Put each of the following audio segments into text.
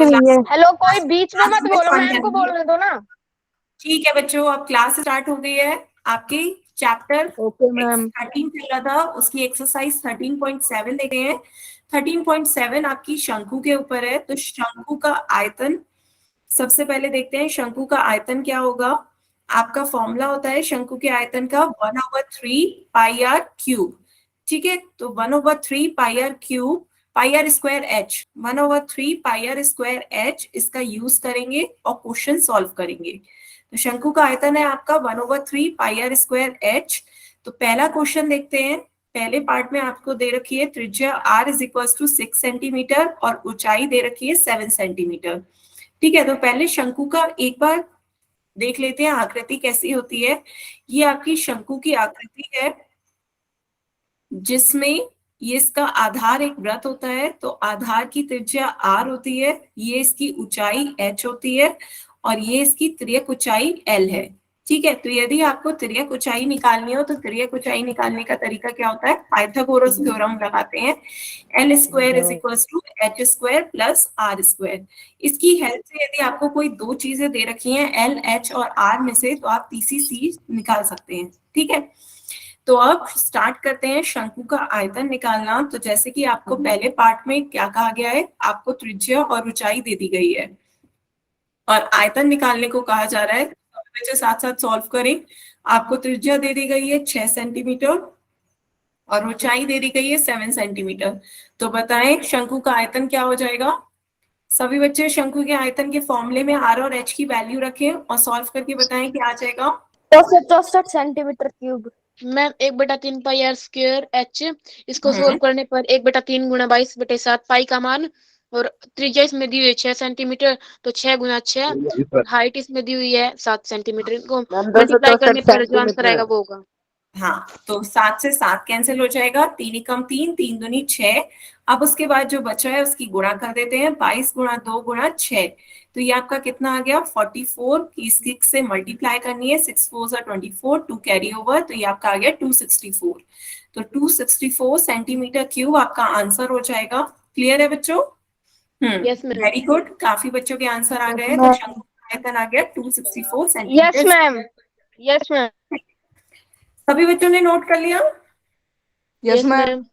Hello, कोई बीच में मत बोलो, ज्वाइन मैम को करेंगे। बोलने दो ना। ठीक है बच्चों, अब क्लास स्टार्ट हो गई है। आपकी चैप्टर ओके मैम। 13 चल रहा था, उसकी एक्सरसाइज 13.7 ले गए हैं। 13.7 आपकी शंकु के ऊपर है। तो शंकु का आयतन सबसे पहले देखते हैं। शंकु का आयतन क्या होगा? आपका फॉर्मूला होता है शंकु के आयतन का 1/3 पाई आर क्यूब। ठीक है, तो 1/3 pi r cube, pi r square h, 1/3 pi r square h, इसका यूज करेंगे और क्वेश्चन सॉल्व करेंगे। तो शंकु का आयतन है आपका 1/3 पाई आर स्क्वायर एच। तो पहला क्वेश्चन देखते हैं। पहले पार्ट में आपको दे रखी है त्रिज्या r is equal to 6 centimetre और ऊंचाई दे रखी है 7 सेंटीमीटर। ठीक है, तो पहले शंकु का एक बार देख लेते हैं आकृति कैसी होती है। ये आपकी शंकु की आकृति है, जिसमें ये इसका आधार एक वृत्त होता है। तो आधार की त्रिज्या r होती है, ये इसकी ऊंचाई h होती है और ये इसकी तिर्यक ऊंचाई l है। ठीक है, तो यदि आपको तिर्यक ऊंचाई निकालनी हो तो तिर्यक ऊंचाई निकालने का तरीका क्या होता है? पाइथागोरस थ्योरम लगाते हैं। L square is equal to H square plus r square. इसकी हेल्प से यदि आपको कोई दो चीजें दे रखी हैं एल, एच और आर में से, तो आप तीसरी चीज निकाल सकते हैं। ठीक है, तो अब स्टार्ट करते हैं शंकु का आयतन निकालना। तो जैसे कि आपको पहले पार्ट में क्या कहा गया है, आपको त्रिज्या और ऊंचाई दे दी गई है और आयतन निकालने को कहा जा रहा है। तो बच्चे साथ साथ सॉल्व करें। आपको त्रिज्या दे दी गई है 6 सेंटीमीटर और ऊंचाई दे दी गई है 7 सेंटीमीटर। तो बताएं शंकु का आयतन क्या हो जाएगा? सभी बच्चे शंकु के आयतन के फॉर्मूले में आर और एच की वैल्यू रखें और सॉल्व करके बताएं क्या आ जाएगा। 64 centimetre cube. Ma'am 1/3 pi r square h, इसको सोल्व करने पर 1/3 × 22/7 पाई का मान, और त्रिज्या इसमें दी हुई है 6 सेंटीमीटर, तो 6 × 6, हाइट इसमें दी हुई है 7 सेंटीमीटर। इनको मल्टीप्लाई करने पर जो आंसर आएगा वो होगा। हाँ, तो 7 से 7 कैंसिल हो जाएगा, 3 एकम 3, 3 दूनी 6। अब उसके बाद जो बचा है उसकी गुणा कर देते हैं, 22 × 2 × 6। तो ये आपका कितना आ गया? 44 की 6 से मल्टीप्लाई करनी है, 6 4 सा 24, 2 कैरी ओवर, तो ये आपका आ गया 264। तो 264 सेंटीमीटर क्यूब आपका आंसर हो जाएगा। क्लियर है बच्चों? Yes ma'am. वेरी गुड, काफी बच्चों के आंसर आ गए हैं। तो शंकु का आयतन आ गया 264 yes centimetre. Ma'am. Yes ma'am. सभी बच्चों ने नोट कर लिया? Yes ma'am.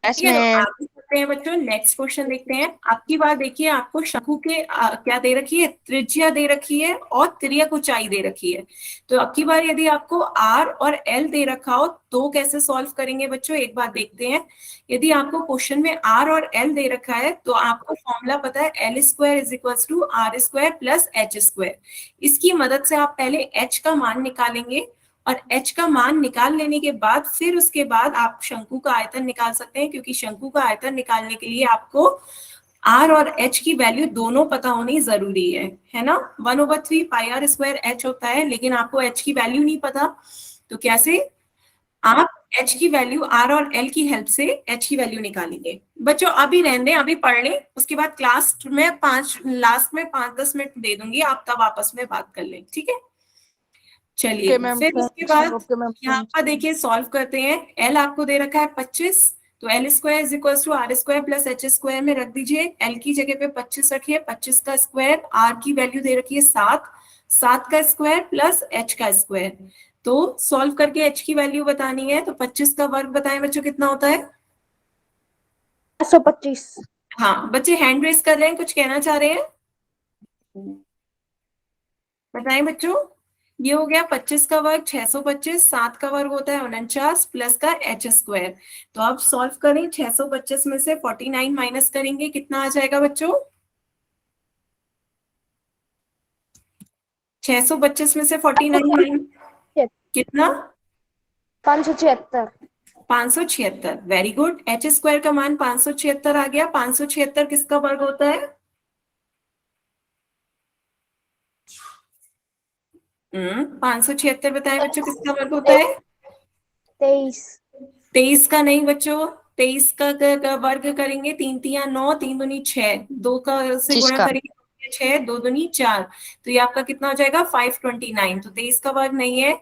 ठीक है, तो आगे चलते हैं बच्चों, नेक्स्ट क्वेश्चन देखते हैं। आपकी बात देखिए, आपको शंकु के क्या दे रखी है? त्रिज्या दे रखी है और तिर्यक ऊंचाई दे रखी है। तो अब की बार यदि आपको आर और एल दे रखा हो तो कैसे सॉल्व करेंगे बच्चों, एक बार देखते हैं। यदि आपको क्वेश्चन में आर और एल दे रखा है तो आपको फॉर्मूला पता है L square is equal to r square plus h square. इसकी मदद से आप पहले एच का मान निकालेंगे और h का मान निकाल लेने के बाद फिर उसके बाद आप शंकु का आयतन निकाल सकते हैं, क्योंकि शंकु का आयतन निकालने के लिए आपको r और h की वैल्यू दोनों पता होनी जरूरी है ना। 1/3 पाई आर स्क्वायर एच होता है, लेकिन आपको h की वैल्यू नहीं पता, तो कैसे आप h की वैल्यू r और l की हेल्प से h की वैल्यू निकालेंगे। बच्चों अभी रहने दें, अभी पढ़ लें, उसके बाद क्लास में लास्ट में 5-10 मिनट दे दूंगी, आप तब आपस में बात कर लें। ठीक है, चलिए फिर उसके बाद यहाँ पर देखिए सॉल्व करते हैं। एल आपको दे रखा है 25, तो l square is equal to r square plus h square में रख दीजिए। एल की जगह पे 25 रखिए, 25 का स्क्वायर, आर की वैल्यू दे रखी है 7, 7 का स्क्वायर प्लस एच का स्क्वायर। तो सॉल्व करके एच की वैल्यू बतानी है, तो 25 का वर्ग बताएं बच्चों कितना होता है? 125। हाँ बच्चे हैंड रेस कर रहे हैं, कुछ कहना चाह रहे हैं? बताएं बच्चों। ये हो गया 25 का वर्ग 625, 7 का वर्ग होता है 49 प्लस का एच स्क्वायर। तो अब सॉल्व करें, 625 में से 49 माइनस करेंगे, कितना आ जाएगा बच्चों? 625 में से 49 माइनस कितना? 576। 576। वेरी गुड, एच स्क्वायर का मान 576 आ गया। 576 किसका वर्ग होता है? 576 बताएं बच्चों किसका वर्ग होता है? 23। 23 का नहीं बच्चों, 23 का वर्ग करेंगे 3 3 9, 3 दूनी 6, 2 का से गुणा करेंगे 6, 2 दूनी 4, तो ये आपका कितना हो जाएगा? 529। तो 23 का वर्ग नहीं है।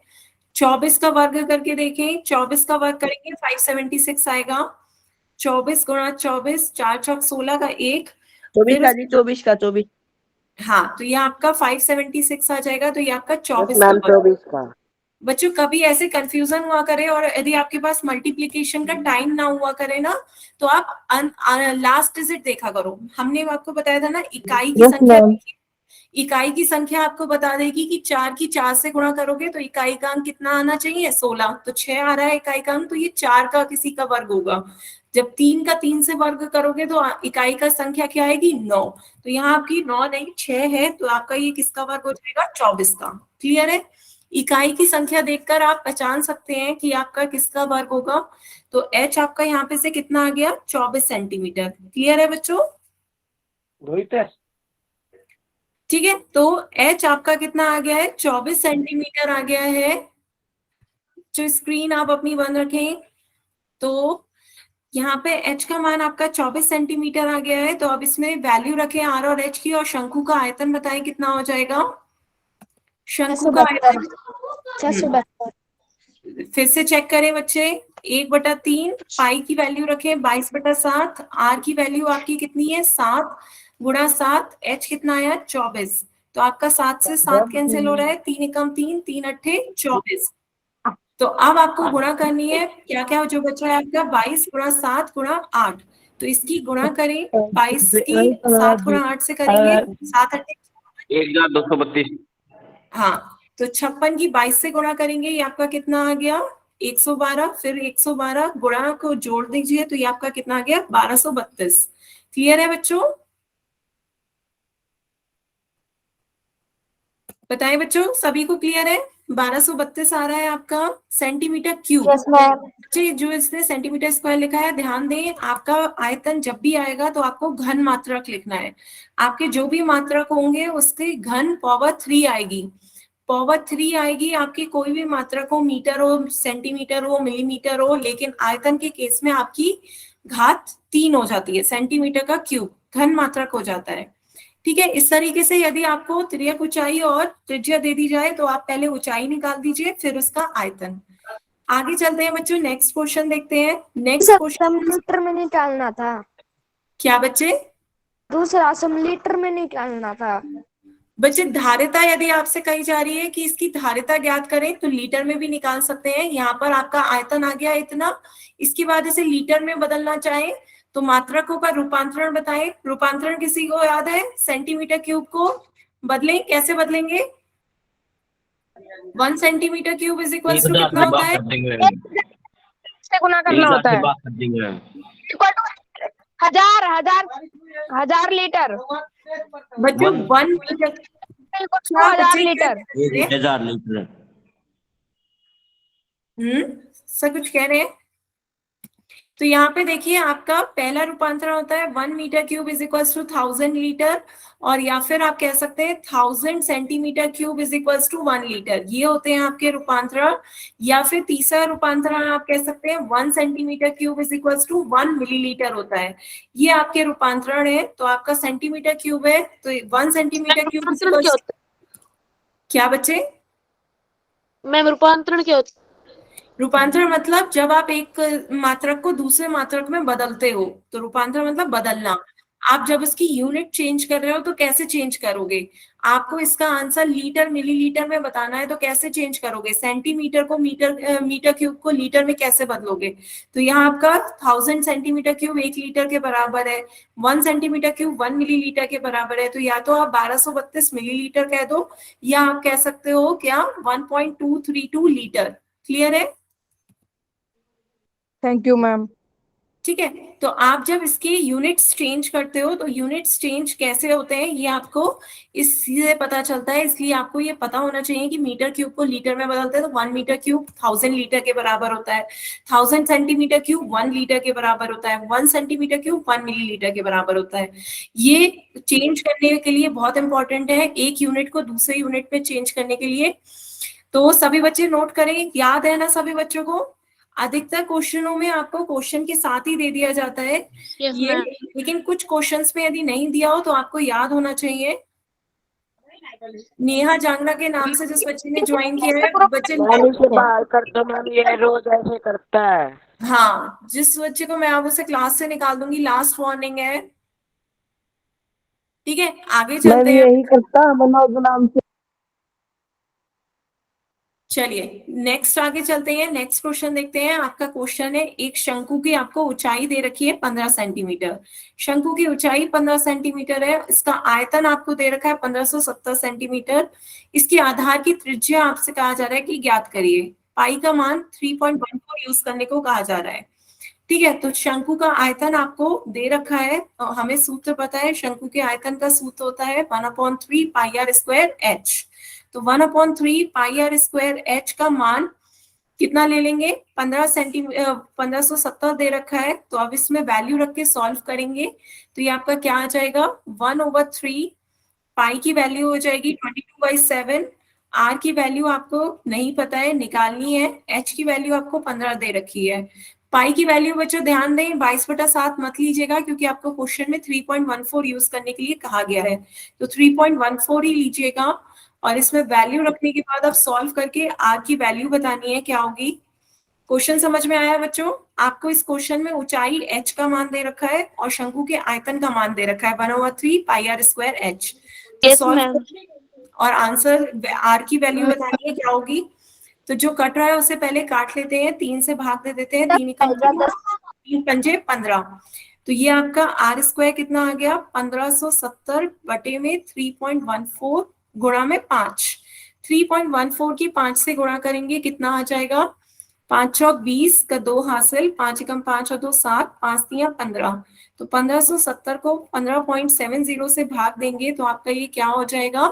24 का वर्ग करके देखें, 24 का वर्ग करेंगे 576 आएगा। 24 गुणा 24, 4 चौक 16 का 1, 24 फिर का जी, 24 का 24। हाँ, तो ये आपका 576 आ जाएगा, तो ये आपका 24 मैम का। 24 का। बच्चों कभी ऐसे कंफ्यूजन हुआ करे और यदि आपके पास मल्टीप्लिकेशन का टाइम ना हुआ करे ना, तो आप लास्ट डिजिट देखा करो। हमने आपको बताया था ना, इकाई की यस संख्या मैम। देखिए, इकाई की संख्या आपको बता देगी कि 4 की 4 से गुणा करोगे तो इकाई का अंक कितना आना चाहिए, 16। तो 6 आ रहा है इकाई का अंक, तो ये 4 का किसी का वर्ग होगा। जब 3 का 3 से वर्ग करोगे तो इकाई का संख्या क्या आएगी, 9। तो यहाँ आपकी 9 नहीं 6 है, तो आपका ये किसका वर्ग हो जाएगा, 24 का। क्लियर है? इकाई की संख्या देखकर आप पहचान सकते हैं कि आपका किसका वर्ग होगा। तो h आपका यहाँ पे से कितना आ गया, 24 सेंटीमीटर। क्लियर है बच्चों? ठीक है, तो h आपका कितना आ गया है, 24 सेंटीमीटर आ गया है। जो स्क्रीन आप अपनी बंद रखें, तो यहाँ पे h का मान आपका 24 सेंटीमीटर आ गया है। तो अब इसमें वैल्यू रखें r और h की, और शंकु का आयतन बताएं कितना हो जाएगा। शंकु का आयतन 672। फिर से चेक करें बच्चे, 1/3, पाई की वैल्यू रखें 22/7, आर की वैल्यू आपकी कितनी है, 7 गुणा 7, एच कितना आया, 24। तो आपका 7 से 7 कैंसिल हो रहा है, 3 एकम 3, 3 अट्ठे 24। तो अब आपको गुणा करनी है, क्या क्या जो बचा है आपका, 22 गुणा 7 गुणा 8। तो इसकी गुणा करें, 22 की 7 गुणा 8 से करेंगे, 7 अट्ठे 1232। हाँ, तो 56 की 22 से गुणा करेंगे, ये आपका कितना आ गया, 112। फिर 112 गुणा को जोड़ दीजिए, तो ये आपका कितना आ गया, 1232। क्लियर है बच्चों? बताएं बच्चों, सभी को क्लियर है? 1232 आ रहा है आपका सेंटीमीटर क्यूब। Yes ma'am. बच्चे जो इसने सेंटीमीटर स्क्वायर लिखा है, ध्यान दें, आपका आयतन जब भी आएगा तो आपको घन मात्रक लिखना है। आपके जो भी मात्रक होंगे उसके घन पावर 3 आएगी। पावर 3 आएगी आपकी, कोई भी मात्रक हो, मीटर हो, सेंटीमीटर हो, मिलीमीटर हो, लेकिन आयतन के केस में आपकी घात 3 हो जाती है, सेंटीमीटर का क्यूब घन मात्रक हो जाता है। ठीक है, इस तरीके से यदि आपको तिर्यक ऊंचाई और त्रिज्या दे दी जाए तो आप पहले ऊंचाई निकाल दीजिए, फिर उसका आयतन। आगे चलते हैं बच्चों, नेक्स्ट क्वेश्चन देखते हैं। नेक्स्ट क्वेश्चन लीटर में निकालना था, क्या बच्चे, दूसरा सम लीटर में निकालना था। बच्चे धारिता यदि आपसे कही जा रही है कि इसकी धारिता ज्ञात करें तो लीटर में भी निकाल सकते हैं। यहाँ पर आपका आयतन आ गया इतना, इसके बाद इसे लीटर में बदलना चाहे तो मात्रकों का रूपांतरण बताएं। रूपांतरण किसी को याद है, सेंटीमीटर क्यूब को बदलें, कैसे बदलेंगे, 1 centimetre cube is equal to कितना होता है, से गुना करना होता है, इक्वल टू 1000 लीटर। बच्चों 1 मीटर, क्या 1000 बच्चे लीटर। 1000 लीटर। सर कुछ कह रहे हैं? तो यहाँ पे देखिए, आपका पहला रूपांतरण होता है 1 metre cube is equal to 1000 litre, और या फिर आप कह सकते हैं 1000 centimetre cube is equal to 1 litre. ये होते हैं आपके रूपांतरण। या फिर तीसरा रूपांतरण आप कह सकते हैं 1 centimetre cube is equal to 1 millilitre होता है। ये आपके रूपांतरण है। तो आपका सेंटीमीटर क्यूब है, तो 1 सेंटीमीटर क्यूब इज इक्वल, क्या बच्चे, मैम रूपांतरण क्या होता है? रूपांतरण मतलब जब आप एक मात्रक को दूसरे मात्रक में बदलते हो, तो रूपांतरण मतलब बदलना। आप जब इसकी यूनिट चेंज कर रहे हो तो कैसे चेंज करोगे, आपको इसका आंसर लीटर मिलीलीटर में बताना है, तो कैसे चेंज करोगे, सेंटीमीटर को मीटर, मीटर क्यूब को लीटर में कैसे बदलोगे। तो यहाँ आपका 1000 सेंटीमीटर क्यूब 1 लीटर के बराबर है, 1 सेंटीमीटर क्यूब 1 मिलीलीटर के बराबर है। तो या तो आप 1232 मिलीलीटर कह दो, या आप कह सकते हो क्या 1.232 लीटर। क्लियर है? Thank you ma'am. ठीक है, तो आप जब इसके यूनिट्स चेंज करते हो तो यूनिट्स चेंज कैसे होते हैं ये आपको इससे पता चलता है। इसलिए आपको ये पता होना चाहिए कि मीटर क्यूब को लीटर में बदलते हैं तो 1 मीटर क्यूब 1000 लीटर के बराबर होता है, 1000 सेंटीमीटर क्यूब 1 लीटर के बराबर होता है, 1 सेंटीमीटर क्यूब 1 मिलीलीटर के बराबर होता है। ये चेंज करने के लिए बहुत इंपॉर्टेंट है, एक यूनिट को दूसरे यूनिट में चेंज करने के लिए। तो सभी बच्चे नोट करें, याद है ना सभी बच्चों को? अधिकतर क्वेश्चनों में आपको क्वेश्चन के साथ ही दे दिया जाता है ये, लेकिन कुछ क्वेश्चंस में यदि नहीं दिया हो तो आपको याद होना चाहिए। नेहा जांगड़ा के नाम से जिस बच्चे ने ज्वाइन किया है, बच्चे बाहर कर दो मैम, ये रोज ऐसे करता है। हाँ, जिस बच्चे को मैं अब उसे क्लास से निकाल दूंगी, लास्ट वार्निंग है। ठीक है, आगे मैं चलते भी हैं। यही करता मनोज नाम से। चलिए नेक्स्ट आगे चलते हैं, नेक्स्ट क्वेश्चन देखते हैं। आपका क्वेश्चन है, एक शंकु की आपको ऊंचाई दे रखी है 15 सेंटीमीटर। शंकु की ऊंचाई 15 सेंटीमीटर है, इसका आयतन आपको दे रखा है 1570 सेंटीमीटर। इसके आधार की त्रिज्या आपसे कहा जा रहा है कि ज्ञात करिए। पाई का मान 3.14 यूज करने को कहा जा रहा है। ठीक है, तो शंकु का आयतन आपको दे रखा है और हमें सूत्र पता है। शंकु के आयतन का सूत्र होता है 1/3 पाई आर स्क्वायर एच। तो 1/3 पाई आर स्क्वायर एच का मान कितना ले लेंगे, 1570 दे रखा है, तो अब इसमें वैल्यू रख के सॉल्व करेंगे। तो ये आपका क्या आ जाएगा, 1/3 पाई की वैल्यू हो जाएगी 22/7। आर की वैल्यू आपको नहीं पता है, निकालनी है। एच की वैल्यू आपको 15 दे रखी है। पाई की वैल्यू बच्चों ध्यान दें, 22/7 मत लीजिएगा, क्योंकि आपको क्वेश्चन में 3.14 यूज करने के लिए कहा गया है। तो 3.14 ही लीजिएगा, और इसमें वैल्यू रखने के बाद अब सॉल्व करके आर की वैल्यू बतानी है क्या होगी। क्वेश्चन समझ में आया बच्चों? आपको इस क्वेश्चन में ऊंचाई h का मान दे रखा है और शंकु के आयतन का मान दे रखा है 1/3 पाई आर स्क्वायर एच। तो यस सॉल्व मैम। और आंसर आर की वैल्यू बतानी है क्या होगी। तो जो कट रहा है उसे पहले काट लेते हैं, 3 से भाग दे देते हैं, 3 एकम 3, 3 पंजे 15। तो ये आपका आर स्क्वायर कितना आ गया, 1570 बटे में 3.14 गुणा में 5। 3.14 की 5 से गुणा करेंगे, कितना आ जाएगा, 5 चौक 20 का 2 हासिल, 5 एकम 5 और 2 7, 5 तिया 15। तो 1570 को 15.70 से भाग देंगे तो आपका ये क्या हो जाएगा,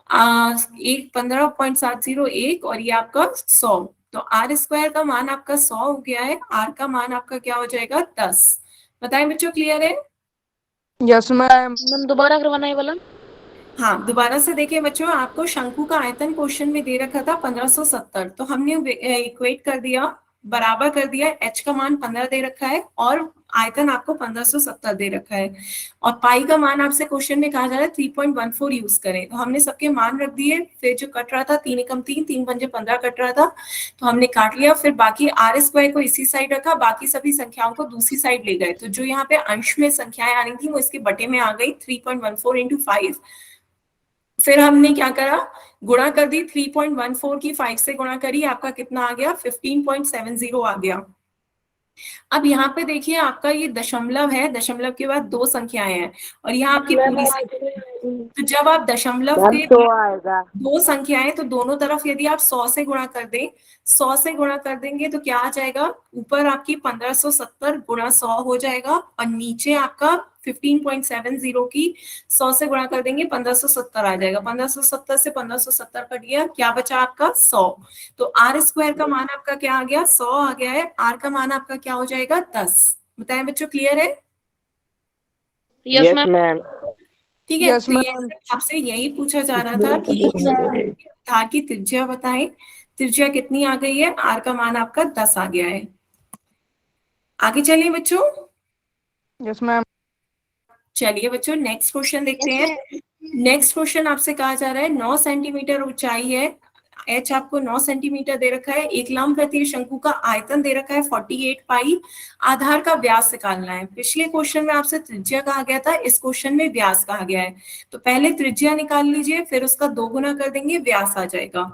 एक 15.701, और ये आपका 100। तो आर स्क्वायर का मान आपका 100 हो गया है, आर का मान आपका क्या हो जाएगा, 10। बताएं बच्चों, क्लियर है? Yes ma'am. मैम दोबारा करवाना है वाला। हाँ, दोबारा से देखिए बच्चों, आपको शंकु का आयतन क्वेश्चन में दे रखा था 1570, तो हमने इक्वेट कर दिया, बराबर कर दिया। एच का मान 15 दे रखा है और आयतन आपको 1570 दे रखा है, और पाई का मान आपसे क्वेश्चन में कहा जा रहा है 3.14 यूज करें। तो हमने सबके मान रख दिए, फिर जो कट रहा था 3 एकम 3, 3 पंजे 15 कट रहा था, तो हमने काट लिया। फिर बाकी आर स्क्वायर को इसी साइड रखा, बाकी सभी संख्याओं को दूसरी साइड ले गए। तो जो यहाँ पे अंश में संख्याएं आ रही थी वो इसके बटे में आ गई, 3.14 इंटू 5। फिर हमने क्या करा, गुणा कर दी, 3.14 की 5 से गुणा करी, आपका कितना आ गया, 15.70 आ गया। अब यहाँ पे देखिए, आपका ये दशमलव है, दशमलव के बाद 2 संख्याएं हैं और यहाँ आपकी पूरी संख्या। तो जब आप दशमलव मैम के तो आएगा। 2 संख्याएं, तो दोनों तरफ यदि आप 100 से गुणा कर दें, 100 से गुणा कर देंगे तो क्या आ जाएगा, ऊपर आपकी 1570 गुणा 100 हो जाएगा, और नीचे आपका 15.70 की 100 से गुणा कर देंगे 1570 आ जाएगा। 1570 से 1570 कट गया, क्या बचा आपका 100। तो आर स्क्वायर का मान आपका क्या आ गया, 100 आ गया है। आर का मान आपका क्या हो जाएगा, 10। बताएं बच्चों, क्लियर है? Yes yes ma'am. मैम। ठीक है, यस तो ये मैम। आपसे यही पूछा जा रहा था कि धार की त्रिज्या बताएं। त्रिज्या कितनी आ गई है, आर का मान आपका 10 आ गया है। आगे चलिए बच्चों, यस मैम। चलिए बच्चों नेक्स्ट क्वेश्चन देखते हैं। नेक्स्ट क्वेश्चन आपसे कहा जा रहा है, 9 सेंटीमीटर ऊंचाई है, एच आपको 9 सेंटीमीटर दे रखा है, एक लंबवृत्तीय शंकु का आयतन दे रखा है 48 पाई, आधार का व्यास निकालना है। पिछले क्वेश्चन में आपसे त्रिज्या कहा गया था, इस क्वेश्चन में व्यास कहा गया है। तो पहले त्रिज्या निकाल लीजिए, फिर उसका 2 गुना कर देंगे, व्यास आ जाएगा।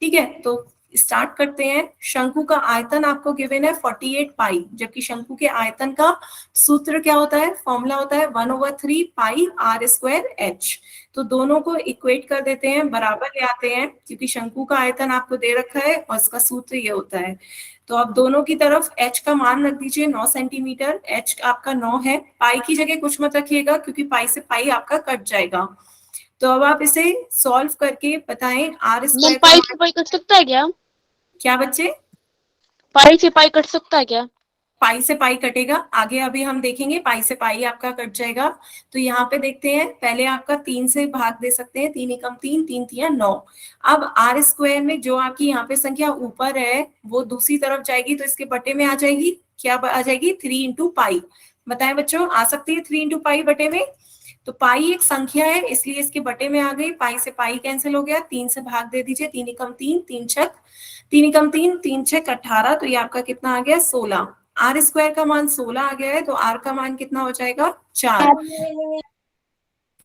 ठीक है, तो स्टार्ट करते हैं। शंकु का आयतन आपको गिवन है 48 पाई, जबकि शंकु के आयतन का सूत्र क्या होता है, फॉर्मूला होता है 1/3 पाई आर स्क्वायर एच। तो दोनों को इक्वेट कर देते हैं, बराबर ले आते हैं, क्योंकि शंकु का आयतन आपको दे रखा है और इसका सूत्र ये होता है। तो अब दोनों की तरफ h का मान रख दीजिए 9 सेंटीमीटर, h आपका 9 है। पाई की जगह कुछ मत रखिएगा, क्योंकि पाई से पाई आपका कट जाएगा। तो अब आप इसे सॉल्व करके बताएं, आर मैम स्क्वायर पाई का से पाई कट सकता है क्या? क्या बच्चे, पाई से पाई कट सकता है क्या? पाई से पाई कटेगा, आगे अभी हम देखेंगे, पाई से पाई आपका कट जाएगा। तो यहाँ पे देखते हैं, पहले आपका 3 से भाग दे सकते हैं, 3 एकम 3, 3 तिया 9। अब आर स्क्वायर में जो आपकी यहाँ पे संख्या ऊपर है वो दूसरी तरफ जाएगी, तो इसके बटे में आ जाएगी, क्या आ जाएगी, 3 इंटू पाई। बताएं बच्चों, आ सकती है 3 इंटू पाई बटे में? तो पाई एक संख्या है, इसलिए इसके बटे में आ गई, पाई से पाई कैंसिल हो गया, 3 से भाग दे दीजिए, 3 एकम 3, 3 छक, 3 एकम 3, 3 छक 18। तो ये आपका कितना आ गया, 16। आर स्क्वायर का मान 16 आ गया है, तो आर का मान कितना हो जाएगा, 4।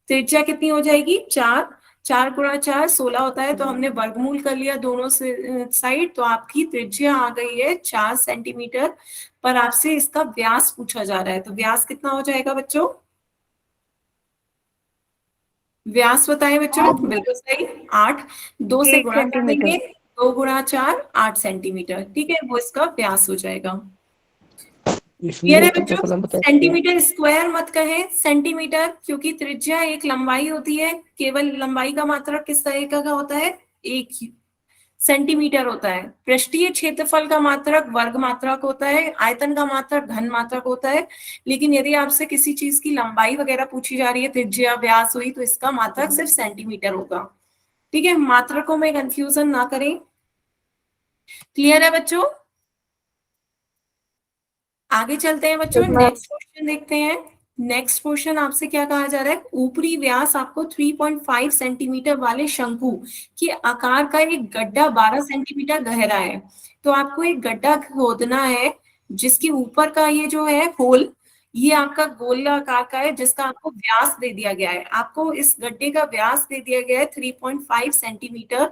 त्रिज्या कितनी हो जाएगी 4, 4 गुणा 4 16 होता है, तो हमने वर्गमूल कर लिया दोनों से साइड, तो आपकी त्रिज्या आ गई है 4 सेंटीमीटर। पर आपसे इसका व्यास पूछा जा रहा है, तो व्यास कितना हो जाएगा बच्चों? व्यास बताएं बच्चों। बिल्कुल सही, 8। 2 से 8 गुणा कर देंगे, सेंटीमीटर। 2 गुणा 4 8 सेंटीमीटर। ठीक है, वो इसका व्यास हो जाएगा। क्लियर है बच्चों? सेंटीमीटर स्क्वायर मत कहें, सेंटीमीटर, क्योंकि त्रिज्या एक लंबाई होती है, केवल लंबाई का मात्रक किस तरीके का होता है? एक ही सेंटीमीटर होता है। पृष्ठीय क्षेत्रफल का मात्रक वर्ग मात्रक होता है, आयतन का मात्रक घन मात्रक होता है। लेकिन यदि आपसे किसी चीज की लंबाई वगैरह पूछी जा रही है, त्रिज्या व्यास हुई, तो इसका मात्रक सिर्फ सेंटीमीटर होगा। ठीक है, मात्रकों में कंफ्यूजन ना करें। क्लियर है बच्चों? आगे चलते हैं बच्चों, नेक्स्ट क्वेश्चन देखते हैं। नेक्स्ट क्वेश्चन आपसे क्या कहा जा रहा है? ऊपरी व्यास आपको 3.5 सेंटीमीटर वाले शंकु के आकार का एक गड्ढा 12 सेंटीमीटर गहरा है। तो आपको एक गड्ढा खोदना है, जिसके ऊपर का ये जो है होल, ये आपका गोलाकार का है, जिसका आपको व्यास दे दिया गया है। आपको इस गड्ढे का व्यास दे दिया गया है 3.5 सेंटीमीटर।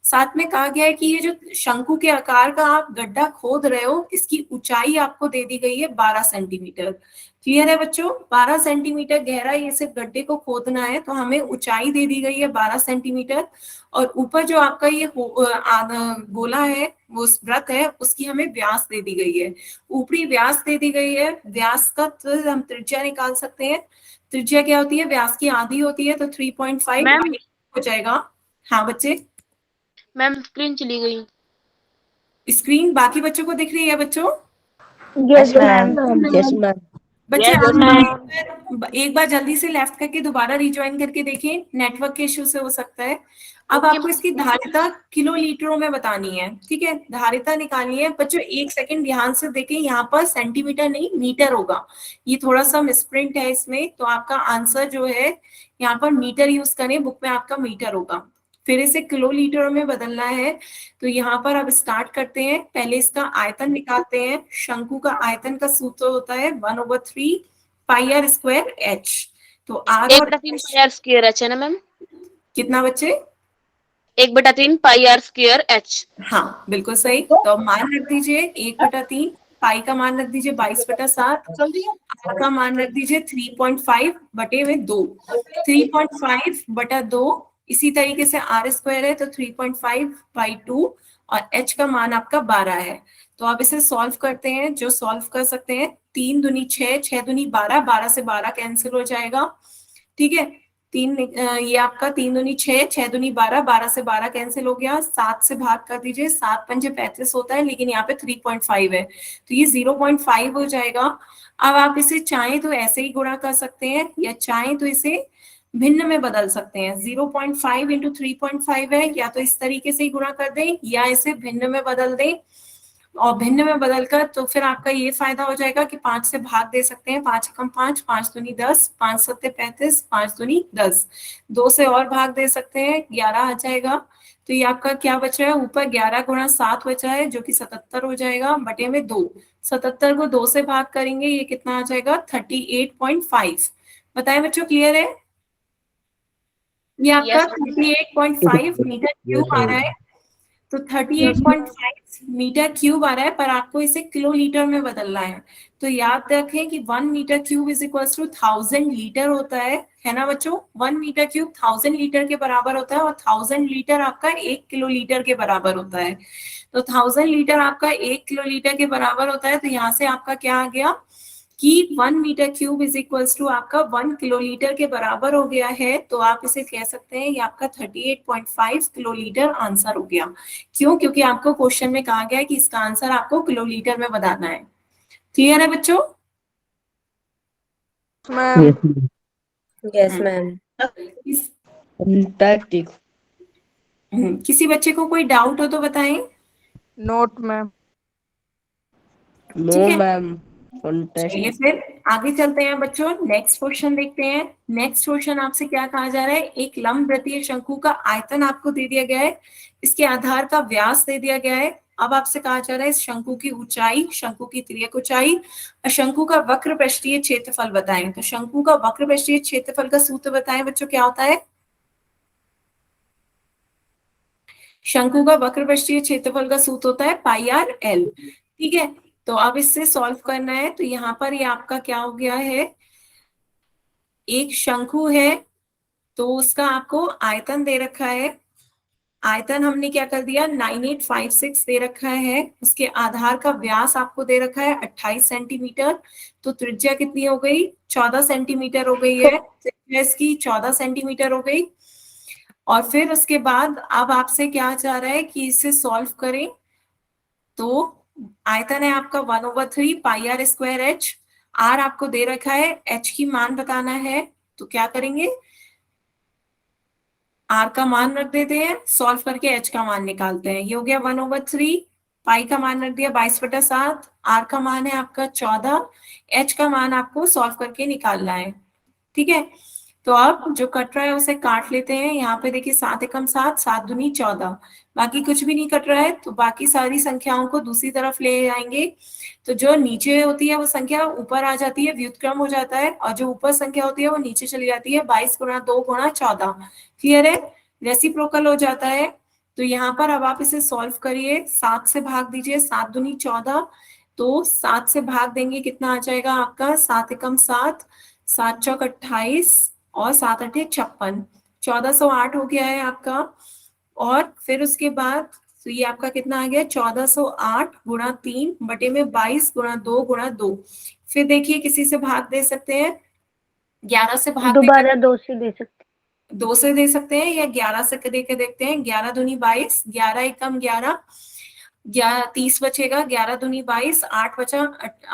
साथ में कहा गया है कि ये जो शंकु के आकार का आप गड्ढा खोद रहे हो, इसकी ऊंचाई आपको दे दी गई है 12 सेंटीमीटर। क्लियर है बच्चों? 12 सेंटीमीटर गहरा ये सिर्फ गड्ढे को खोदना है, तो हमें ऊंचाई दे दी गई है 12 सेंटीमीटर। और ऊपर जो आपका ये गोला है, वो व्रत है, उसकी हमें व्यास दे दी गई है। ऊपरी व्यास दे दी गई है, व्यास का तो हम त्रिज्या निकाल सकते हैं। त्रिज्या क्या होती है? व्यास की आधी होती है, तो 3.5 मैम हो जाएगा। हाँ बच्चे, मैम स्क्रीन चली गई। स्क्रीन बाकी बच्चों को दिख रही है बच्चों? Yes ma'am. Yes ma'am. बच्चे Yes, आप ma'am. एक बार जल्दी से लेफ्ट करके दोबारा रिज्वाइन करके देखें, नेटवर्क के इश्यू से हो सकता है। अब Okay, आपको इसकी धारिता किलो लीटरों में बतानी है। ठीक है, धारिता निकालनी है। बच्चों एक सेकंड ध्यान से देखें, यहाँ पर सेंटीमीटर नहीं मीटर होगा, ये थोड़ा सा मिसप्रिंट है इसमें, तो आपका आंसर जो है यहाँ पर मीटर यूज करें, बुक में आपका मीटर होगा। फिर इसे किलो लीटरों में बदलना है। तो यहाँ पर अब स्टार्ट करते हैं। पहले इसका आयतन निकालते हैं। शंकु का आयतन का सूत्र होता है 1/3 पाई आर स्क्वायर एच। तो आर और 1/3 पाई आर स्क्वायर एच है ना मैम? कितना बच्चे? 1/3 पाई आर स्क्वायर एच। हाँ बिल्कुल सही। तो मान रख दीजिए 1/3, पाई का मान रख दीजिए 22/7, आर का मान रख दीजिए 3.5/2, 3.5/2। इसी तरीके से आर स्क्वायर है, तो 3.5/2, और एच का मान आपका 12 है। तो आप इसे सॉल्व करते हैं, जो सॉल्व कर सकते हैं। 3 दूनी 6, 6 दूनी 12, 12 से 12 कैंसिल हो जाएगा। ठीक है, ये आपका 3 दूनी 6, 6 दूनी 12, 12 से 12 कैंसिल हो गया। 7 से भाग कर दीजिए, 7 पंजे 35 होता है, लेकिन यहाँ पे 3.5 है, तो ये 0.5 हो जाएगा। अब आप इसे चाहें तो ऐसे ही गुणा कर सकते हैं, या चाहें तो इसे भिन्न में बदल सकते हैं। 0.5 इंटू 3.5 है, या तो इस तरीके से ही गुणा कर दें, या इसे भिन्न में बदल दें। और भिन्न में बदलकर तो फिर आपका ये फायदा हो जाएगा कि 5 से भाग दे सकते हैं। 5 एकम 5, 5 दूनी 10, 5 सत्ते 35, 5 दूनी 10। 2 से और भाग दे सकते हैं, 11 आ जाएगा। तो ये आपका क्या बच रहा है? ऊपर 11 गुणा 7 बचा है, जो कि 77 हो जाएगा, बटे में 2। 77 को 2 से भाग करेंगे, ये कितना आ जाएगा? 38.5। बताएं बच्चों, क्लियर है? ये आपका 38.5 मीटर क्यूब आ रहा है। तो 38.5 मीटर क्यूब आ रहा है, पर आपको इसे किलो लीटर में बदलना है। तो याद रखें कि 1 metre cube is equal to 1000 litre होता है ना बच्चों? 1 मीटर क्यूब 1000 लीटर के बराबर होता है, और 1000 लीटर आपका 1 किलो लीटर के बराबर होता है। तो 1000 लीटर आपका 1 किलो लीटर के बराबर होता है। तो यहाँ से आपका क्या आ गया कि 1 metre cube is equals to आपका 1 किलो लीटर के बराबर हो गया है। तो आप इसे कह सकते हैं ये आपका 38.5 किलो लीटर आंसर हो गया। क्यों? क्योंकि आपको क्वेश्चन में कहा गया है कि इसका आंसर आपको किलो लीटर में बताना है। क्लियर है बच्चों? Yes ma'am. किसी बच्चे को कोई डाउट हो तो बताएं। Note ma'am. ठीक है, मैम। चलिए फिर आगे चलते हैं बच्चों। नेक्स्ट क्वेश्चन देखते हैं। नेक्स्ट क्वेश्चन आपसे क्या कहा जा रहा है? एक लंबवृत्तीय शंकु का आयतन आपको दे दिया गया है, इसके आधार का व्यास दे दिया गया है, अब आपसे कहा जा रहा है शंकु की ऊंचाई, शंकु की तिर्यक ऊंचाई और शंकु का वक्र पृष्ठीय क्षेत्रफल बताएं। तो शंकु का वक्र पृष्ठीय क्षेत्रफल का सूत्र बताएं बच्चों, क्या होता है? शंकु का वक्र पृष्ठीय क्षेत्रफल का सूत्र होता है पाई आर एल। ठीक है, तो अब इससे सॉल्व करना है। तो यहाँ पर ये आपका क्या हो गया है, एक शंकु है तो उसका आपको आयतन दे रखा है। आयतन हमने क्या कर दिया, 9856 दे रखा है। उसके आधार का व्यास आपको दे रखा है 28 सेंटीमीटर। तो त्रिज्या कितनी हो गई, 14 सेंटीमीटर हो गई है। त्रिज्या इसकी 14 सेंटीमीटर हो गई। और फिर उसके बाद अब आपसे क्या चाह रहा है कि इसे सॉल्व करें। तो आयतन है आपका 1/3 pi r square H. Are आपको दे रखा है, एच की मान बताना है। तो क्या करेंगे, आर का मान रख देते हैं, सॉल्व करके एच का मान निकालते हैं। ये हो गया 1/3, पाई का मान रख दिया 22/7, आर का मान है आपका 14, एच का मान आपको सॉल्व करके निकालना है। ठीक है, तो अब जो कट रहा है उसे काट लेते हैं। यहाँ पे देखिए 7 एकम 7, 7 दूनी 14, बाकी कुछ भी नहीं कट रहा है। तो बाकी सारी संख्याओं को दूसरी तरफ ले जाएंगे। तो जो नीचे होती है वो संख्या ऊपर आ जाती है, व्युत्क्रम हो जाता है, और जो ऊपर संख्या होती है वो नीचे चली जाती है। 22 गुणा 2 गुणा 14, क्लियर है, रेसिप्रोकल हो जाता है। तो यहाँ पर अब आप इसे सॉल्व करिए, 7 से भाग दीजिए, 7 दूनी 14, तो 7 से भाग देंगे कितना आ जाएगा आपका, 7 एकम 7, 7 चौक 28 और 7 अठे 56, 1408 हो गया है आपका। और फिर उसके बाद तो ये आपका कितना आ गया, 1408 गुणा 3 बटे में 22 गुणा 2 गुणा 2। फिर देखिए किसी से भाग दे सकते हैं, 11 से भाग दोबारा 2 से दे सकते, 2 से दे सकते हैं या 11 से दे के देखते हैं। 11 दूनी 22, 11 एकम 11, 30 बचेगा, 11 दूनी 22, 8 बचा